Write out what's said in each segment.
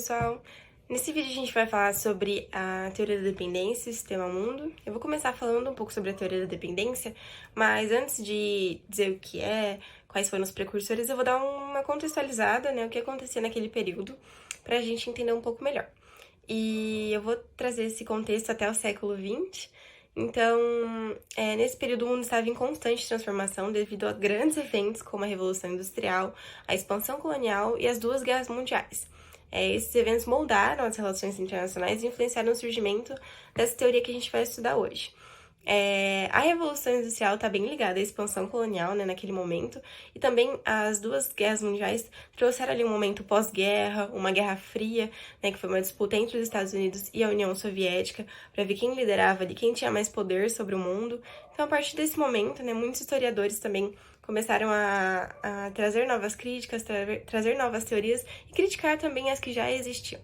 pessoal! Nesse vídeo a gente vai falar sobre a teoria da dependência e o sistema mundo. Eu vou começar falando um pouco sobre a teoria da dependência, mas antes de dizer o que é, quais foram os precursores, eu vou dar uma contextualizada, né, o que acontecia naquele período, pra gente entender um pouco melhor. E eu vou trazer esse contexto até o século XX. Então, nesse período o mundo estava em constante transformação devido a grandes eventos como a Revolução Industrial, a expansão colonial e as duas guerras mundiais. Esses eventos moldaram as relações internacionais e influenciaram o surgimento dessa teoria que a gente vai estudar hoje. A Revolução Industrial está bem ligada à expansão colonial, né, naquele momento, e também as duas guerras mundiais trouxeram ali um momento pós-guerra, uma guerra fria, né, que foi uma disputa entre os Estados Unidos e a União Soviética, para ver quem liderava ali, quem tinha mais poder sobre o mundo. Então, a partir desse momento, né, muitos historiadores também começaram a trazer novas críticas, trazer novas teorias e criticar também as que já existiam.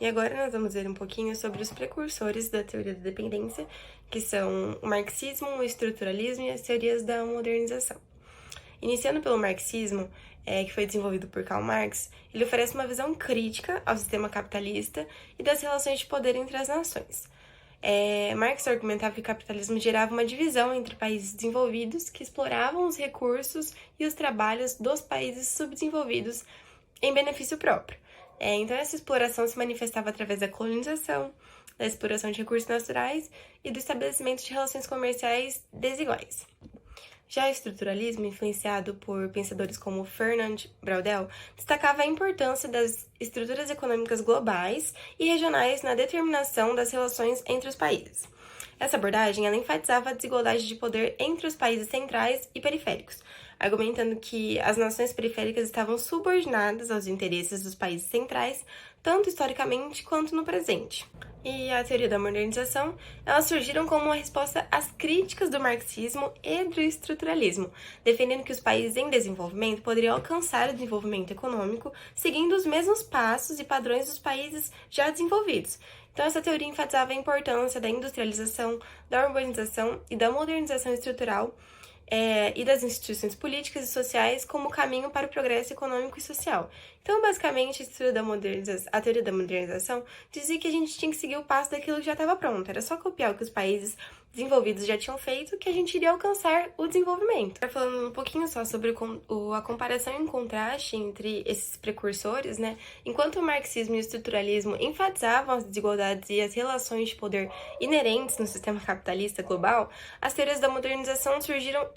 E agora nós vamos ver um pouquinho sobre os precursores da teoria da dependência, que são o marxismo, o estruturalismo e as teorias da modernização. Iniciando pelo marxismo, que foi desenvolvido por Karl Marx, ele oferece uma visão crítica ao sistema capitalista e das relações de poder entre as nações. Marx argumentava que o capitalismo gerava uma divisão entre países desenvolvidos que exploravam os recursos e os trabalhos dos países subdesenvolvidos em benefício próprio. Então, essa exploração se manifestava através da colonização, da exploração de recursos naturais e do estabelecimento de relações comerciais desiguais. Já o estruturalismo, influenciado por pensadores como Fernand Braudel, destacava a importância das estruturas econômicas globais e regionais na determinação das relações entre os países. Essa abordagem ela enfatizava a desigualdade de poder entre os países centrais e periféricos, argumentando que as nações periféricas estavam subordinadas aos interesses dos países centrais, tanto historicamente quanto no presente. E a teoria da modernização, elas surgiram como uma resposta às críticas do marxismo e do estruturalismo, defendendo que os países em desenvolvimento poderiam alcançar o desenvolvimento econômico seguindo os mesmos passos e padrões dos países já desenvolvidos. Então, essa teoria enfatizava a importância da industrialização, da urbanização e da modernização estrutural e das instituições políticas e sociais como caminho para o progresso econômico e social. Então, basicamente, a teoria da modernização dizia que a gente tinha que seguir o passo daquilo que já estava pronto, era só copiar o que os países desenvolvidos já tinham feito que a gente iria alcançar o desenvolvimento. Falando um pouquinho só sobre a comparação e o contraste entre esses precursores, né? Enquanto o marxismo e o estruturalismo enfatizavam as desigualdades e as relações de poder inerentes no sistema capitalista global, as teorias da modernização sugeriram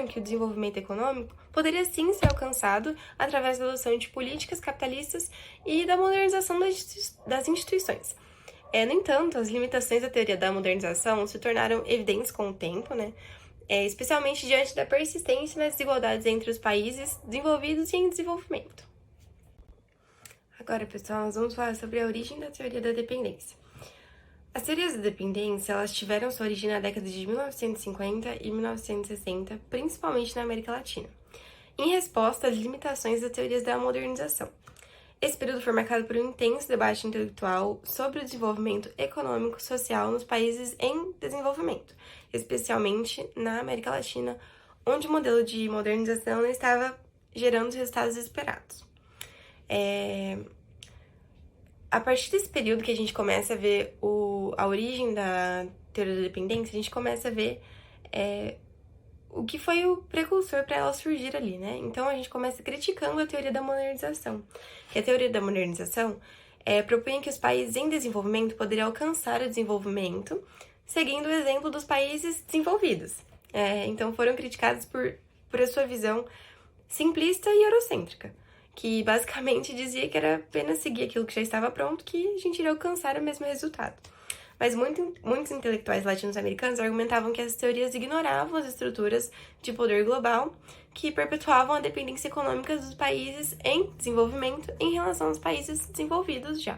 que o desenvolvimento econômico poderia sim ser alcançado através da adoção de políticas capitalistas e da modernização das instituições. No entanto, as limitações da teoria da modernização se tornaram evidentes com o tempo, né? Especialmente diante da persistência das desigualdades entre os países desenvolvidos e em desenvolvimento. Agora, pessoal, nós vamos falar sobre a origem da teoria da dependência. As teorias da dependência, elas tiveram sua origem na década de 1950 e 1960, principalmente na América Latina, em resposta às limitações das teorias da modernização. Esse período foi marcado por um intenso debate intelectual sobre o desenvolvimento econômico e social nos países em desenvolvimento, especialmente na América Latina, onde o modelo de modernização não estava gerando os resultados esperados. A partir desse período que a gente começa a ver a origem da teoria da dependência, a gente começa a ver o que foi o precursor para ela surgir ali, né? Então, a gente começa criticando a teoria da modernização. E a teoria da modernização propunha que os países em desenvolvimento poderiam alcançar o desenvolvimento seguindo o exemplo dos países desenvolvidos. Então, foram criticados por a sua visão simplista e eurocêntrica, que basicamente dizia que era apenas seguir aquilo que já estava pronto que a gente iria alcançar o mesmo resultado. Mas muitos intelectuais latino-americanos argumentavam que essas teorias ignoravam as estruturas de poder global que perpetuavam a dependência econômica dos países em desenvolvimento em relação aos países desenvolvidos já.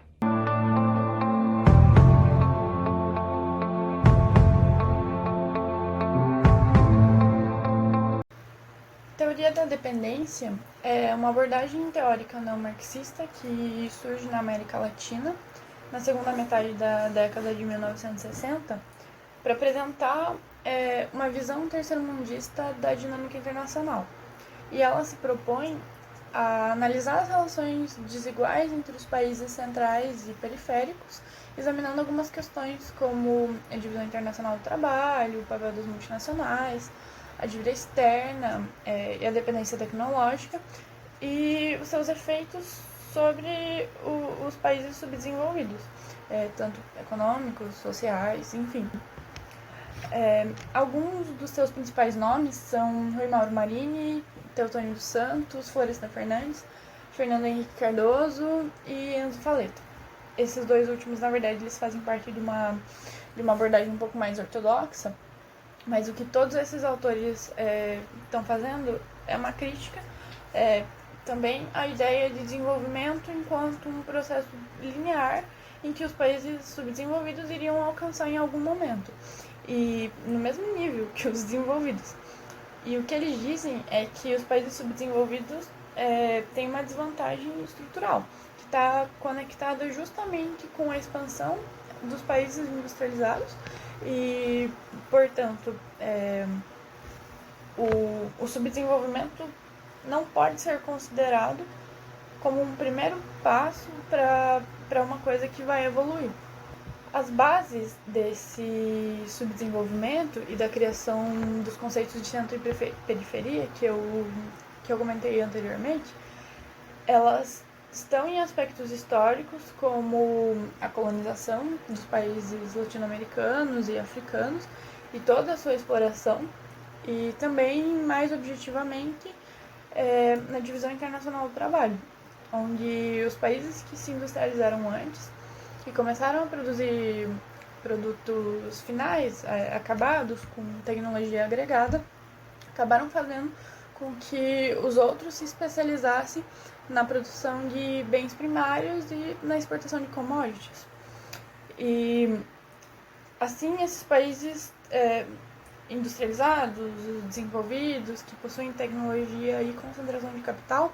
A teoria da dependência é uma abordagem teórica não-marxista que surge na América Latina na segunda metade da década de 1960, para apresentar uma visão terceiro-mundista da dinâmica internacional. E ela se propõe a analisar as relações desiguais entre os países centrais e periféricos, examinando algumas questões como a divisão internacional do trabalho, o papel das multinacionais, a dívida externa e a dependência tecnológica e os seus efeitos sobre os países subdesenvolvidos, tanto econômicos, sociais, enfim. Alguns dos seus principais nomes são Rui Mauro Marini, Teotônio dos Santos, Florestan Fernandes, Fernando Henrique Cardoso e Enzo Faleto. Esses dois últimos, na verdade, eles fazem parte de uma abordagem um pouco mais ortodoxa, mas o que todos esses autores estão fazendo é uma crítica também à ideia de desenvolvimento enquanto um processo linear em que os países subdesenvolvidos iriam alcançar em algum momento, e no mesmo nível que os desenvolvidos. E o que eles dizem é que os países subdesenvolvidos têm uma desvantagem estrutural, que está conectada justamente com a expansão dos países industrializados e, portanto, o subdesenvolvimento não pode ser considerado como um primeiro passo para uma coisa que vai evoluir. As bases desse subdesenvolvimento e da criação dos conceitos de centro e periferia que eu comentei anteriormente, elas estão em aspectos históricos como a colonização dos países latino-americanos e africanos e toda a sua exploração, e também, mais objetivamente, na divisão internacional do trabalho, onde os países que se industrializaram antes e começaram a produzir produtos finais, acabados, com tecnologia agregada, acabaram fazendo com que os outros se especializassem na produção de bens primários e na exportação de commodities. E assim, esses países industrializados, desenvolvidos, que possuem tecnologia e concentração de capital,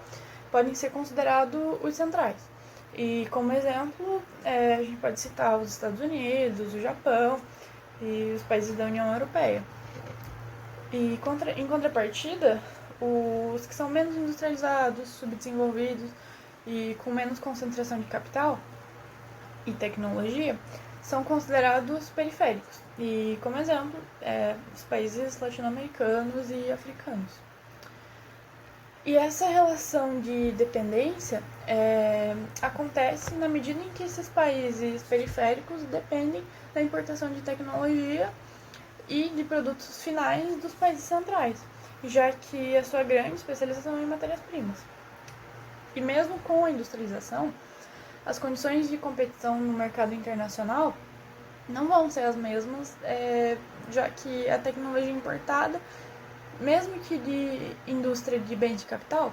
podem ser considerados os centrais. E como exemplo, a gente pode citar os Estados Unidos, o Japão e os países da União Europeia. E em contrapartida, os que são menos industrializados, subdesenvolvidos e com menos concentração de capital e tecnologia são considerados periféricos. E como exemplo, os países latino-americanos e africanos. E essa relação de dependência acontece na medida em que esses países periféricos dependem da importação de tecnologia e de produtos finais dos países centrais, já que a sua grande especialização é em matérias-primas. E mesmo com a industrialização, as condições de competição no mercado internacional não vão ser as mesmas, já que a tecnologia importada, mesmo que de indústria de bens de capital,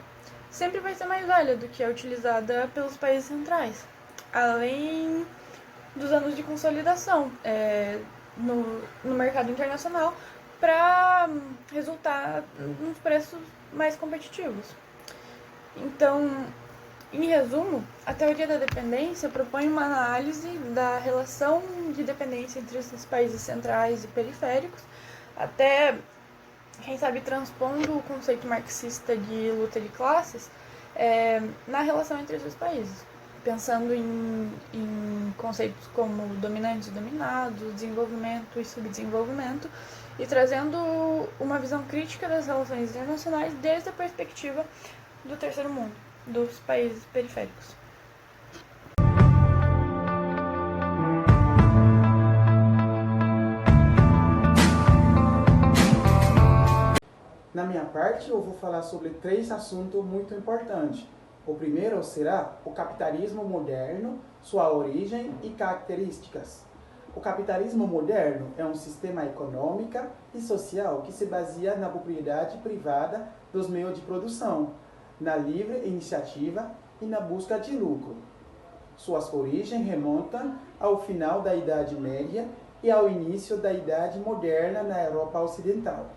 sempre vai ser mais velha do que a utilizada pelos países centrais, além dos anos de consolidação no mercado internacional para resultar nos preços mais competitivos. Então, em resumo, a teoria da dependência propõe uma análise da relação de dependência entre esses países centrais e periféricos, até, quem sabe, transpondo o conceito marxista de luta de classes na relação entre esses países, pensando em conceitos como dominantes e dominados, desenvolvimento e subdesenvolvimento, e trazendo uma visão crítica das relações internacionais desde a perspectiva do terceiro mundo, dos países periféricos. Na minha parte, eu vou falar sobre 3 assuntos muito importantes. O primeiro será o capitalismo moderno, sua origem e características. O capitalismo moderno é um sistema econômico e social que se baseia na propriedade privada dos meios de produção, na livre iniciativa e na busca de lucro. Suas origens remontam ao final da Idade Média e ao início da Idade Moderna na Europa Ocidental,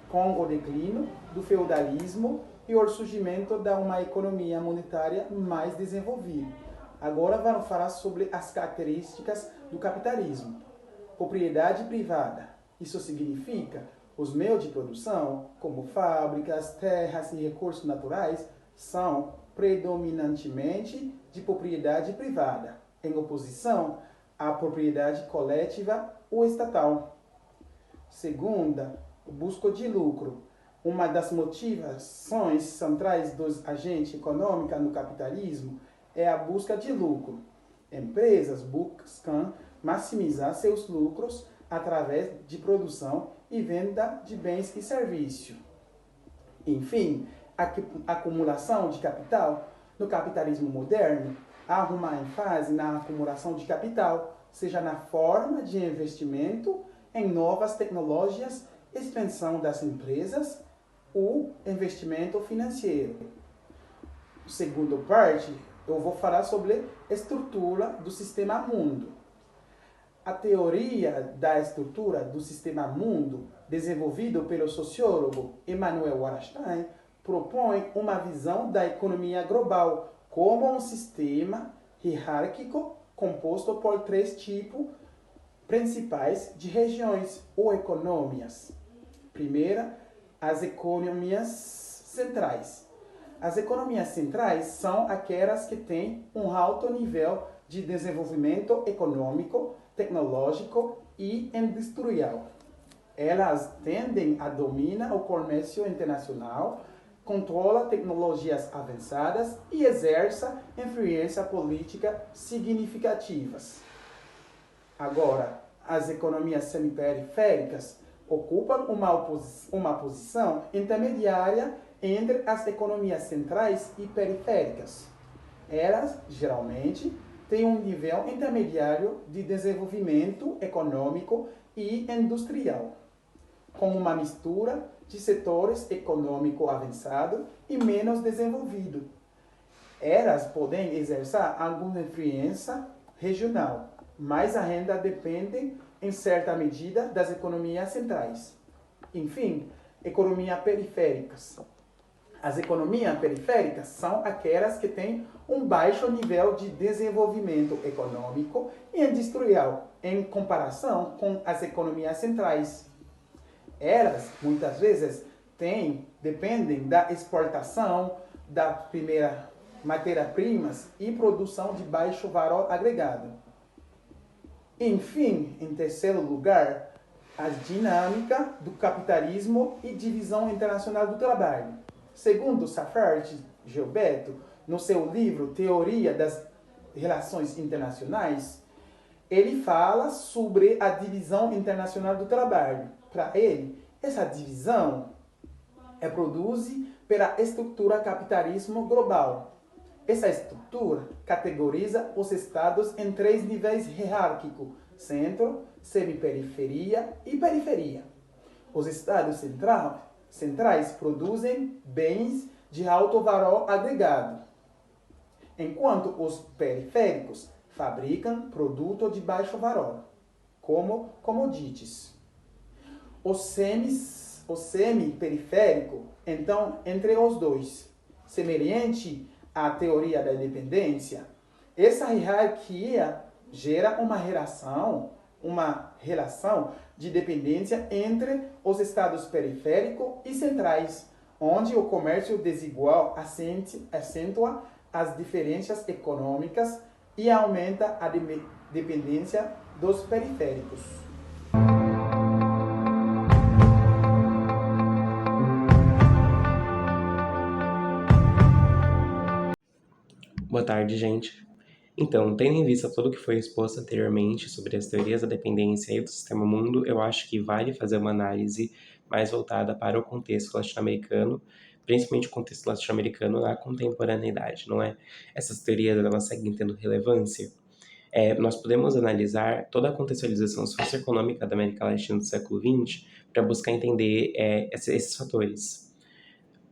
com o declínio do feudalismo e o surgimento de uma economia monetária mais desenvolvida. Agora vamos falar sobre as características do capitalismo. Propriedade privada. Isso significa os meios de produção, como fábricas, terras e recursos naturais, são predominantemente de propriedade privada, em oposição à propriedade coletiva ou estatal. Segunda, busca de lucro. Uma das motivações centrais dos agentes econômicos no capitalismo é a busca de lucro. Empresas buscam maximizar seus lucros através de produção e venda de bens e serviços. Enfim, a acumulação de capital no capitalismo moderno há uma ênfase na acumulação de capital, seja na forma de investimento em novas tecnologias, expansão das empresas ou investimento financeiro. Segunda parte, eu vou falar sobre a estrutura do sistema mundo. A teoria da estrutura do sistema mundo, desenvolvido pelo sociólogo Emmanuel Wallerstein, propõe uma visão da economia global como um sistema hierárquico composto por 3 tipos principais de regiões ou economias. Primeira, as economias centrais. As economias centrais são aquelas que têm um alto nível de desenvolvimento econômico, tecnológico e industrial. Elas tendem a dominar o comércio internacional, controla tecnologias avançadas e exerce influência política significativas. Agora, as economias semiperiféricas ocupam uma posição intermediária entre as economias centrais e periféricas. Elas, geralmente, têm um nível intermediário de desenvolvimento econômico e industrial, com uma mistura de setores econômico avançado e menos desenvolvido. Elas podem exercer alguma influência regional, mas ainda dependem, em certa medida, das economias centrais. Enfim, economias periféricas. As economias periféricas são aquelas que têm um baixo nível de desenvolvimento econômico e industrial em comparação com as economias centrais. Elas, muitas vezes, dependem da exportação da primeira matérias-primas e produção de baixo valor agregado. Enfim, em terceiro lugar, a dinâmica do capitalismo e divisão internacional do trabalho. Segundo Safar Gilberto, no seu livro Teoria das Relações Internacionais, ele fala sobre a divisão internacional do trabalho. Para ele, essa divisão é produzida pela estrutura capitalismo global. Essa estrutura categoriza os estados em 3 níveis hierárquicos: centro, semiperiferia e periferia. Os estados centrais produzem bens de alto valor agregado, enquanto os periféricos fabricam produtos de baixo valor, como commodities. O semi-periférico, então, entre os dois, semelhante à teoria da dependência, essa hierarquia gera uma relação de dependência entre os estados periféricos e centrais, onde o comércio desigual acentua as diferenças econômicas e aumenta a dependência dos periféricos. Boa tarde, gente. Então, tendo em vista tudo o que foi exposto anteriormente sobre as teorias da dependência e do sistema mundo, eu acho que vale fazer uma análise mais voltada para o contexto latino-americano, principalmente o contexto latino-americano na contemporaneidade, não é? Essas teorias, elas seguem tendo relevância. Nós podemos analisar toda a contextualização socioeconômica da América Latina do século XX para buscar entender esses fatores.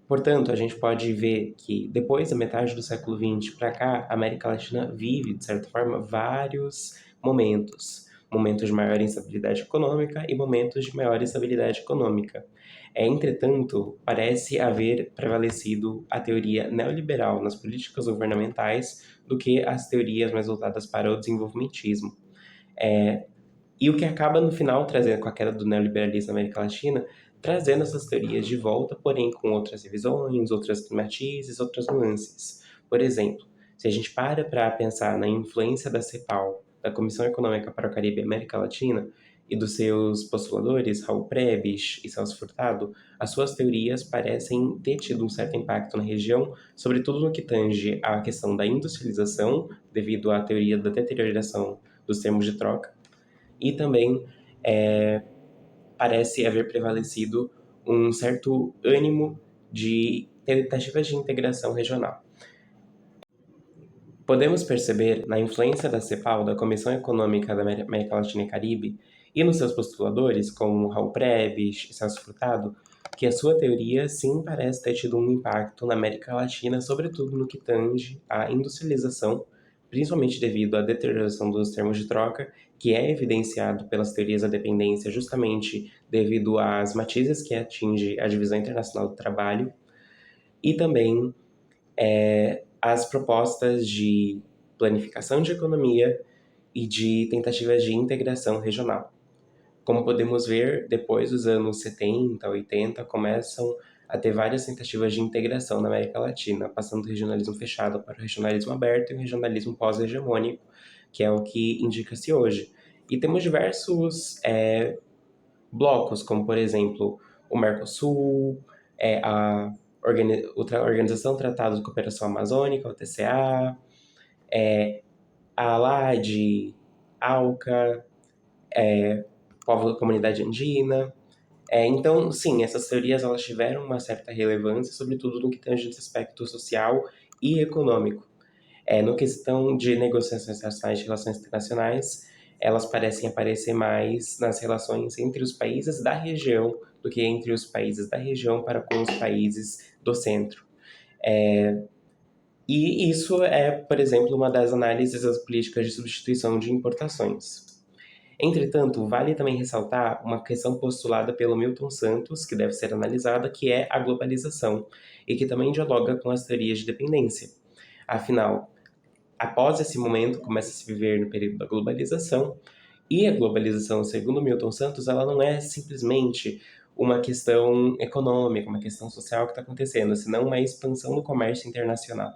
Portanto, a gente pode ver que depois da metade do século XX para cá, a América Latina vive, de certa forma, vários momentos. Momentos de maior instabilidade econômica e momentos de maior estabilidade econômica. Entretanto, parece haver prevalecido a teoria neoliberal nas políticas governamentais do que as teorias mais voltadas para o desenvolvimentismo. E o que acaba, no final, trazendo com a queda do neoliberalismo na América Latina, trazendo essas teorias de volta, porém com outras revisões, outras matizes, outras nuances. Por exemplo, se a gente para pensar na influência da CEPAL, da Comissão Econômica para o Caribe e América Latina, e dos seus postuladores, Raul Prebisch e Celso Furtado, as suas teorias parecem ter tido um certo impacto na região, sobretudo no que tange à questão da industrialização, devido à teoria da deterioração dos termos de troca, e também parece haver prevalecido um certo ânimo de tentativas de integração regional. Podemos perceber na influência da CEPAL, da Comissão Econômica da América Latina e Caribe, e nos seus postuladores, como Raul Prebisch e Celso Furtado, que a sua teoria sim parece ter tido um impacto na América Latina, sobretudo no que tange à industrialização, principalmente devido à deterioração dos termos de troca, que é evidenciado pelas teorias da dependência justamente devido às matizes que atinge a divisão internacional do trabalho, e também as propostas de planificação de economia e de tentativas de integração regional. Como podemos ver, depois dos anos 70, 80, começam a ter várias tentativas de integração na América Latina, passando do regionalismo fechado para o regionalismo aberto e o regionalismo pós-hegemônico, que é o que indica-se hoje. E temos diversos blocos, como, por exemplo, o Mercosul, a Organização Tratado de Cooperação Amazônica, o TCA, a ALAD, ALCA, Povo da Comunidade Andina. Então, sim, essas teorias elas tiveram uma certa relevância, sobretudo no que tange esse aspecto social e econômico. No questão de negociações internacionais e relações internacionais, elas parecem aparecer mais nas relações entre os países da região do que entre os países da região para com os países do centro. E isso é, por exemplo, uma das análises das políticas de substituição de importações. Entretanto, vale também ressaltar uma questão postulada pelo Milton Santos, que deve ser analisada, que é a globalização, e que também dialoga com as teorias de dependência. Afinal, após esse momento, começa a se viver no período da globalização, e a globalização, segundo Milton Santos, ela não é simplesmente uma questão econômica, uma questão social que está acontecendo, senão uma expansão do comércio internacional.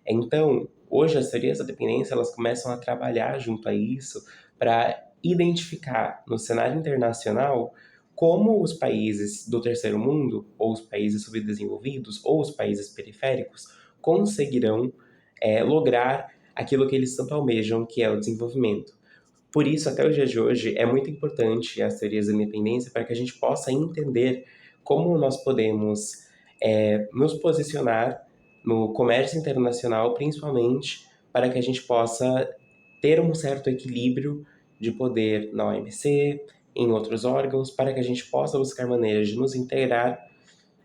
Então, hoje as teorias da dependência elas começam a trabalhar junto a isso para identificar no cenário internacional como os países do terceiro mundo, ou os países subdesenvolvidos, ou os países periféricos, conseguirão lograr aquilo que eles tanto almejam, que é o desenvolvimento. Por isso, até o dia de hoje, é muito importante as teorias da independência para que a gente possa entender como nós podemos nos posicionar no comércio internacional, principalmente para que a gente possa ter um certo equilíbrio de poder na OMC, em outros órgãos, para que a gente possa buscar maneiras de nos integrar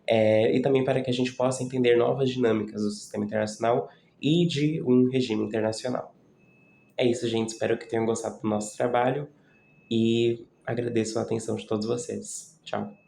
e também para que a gente possa entender novas dinâmicas do sistema internacional e de um regime internacional. É isso, gente. Espero que tenham gostado do nosso trabalho e agradeço a atenção de todos vocês. Tchau!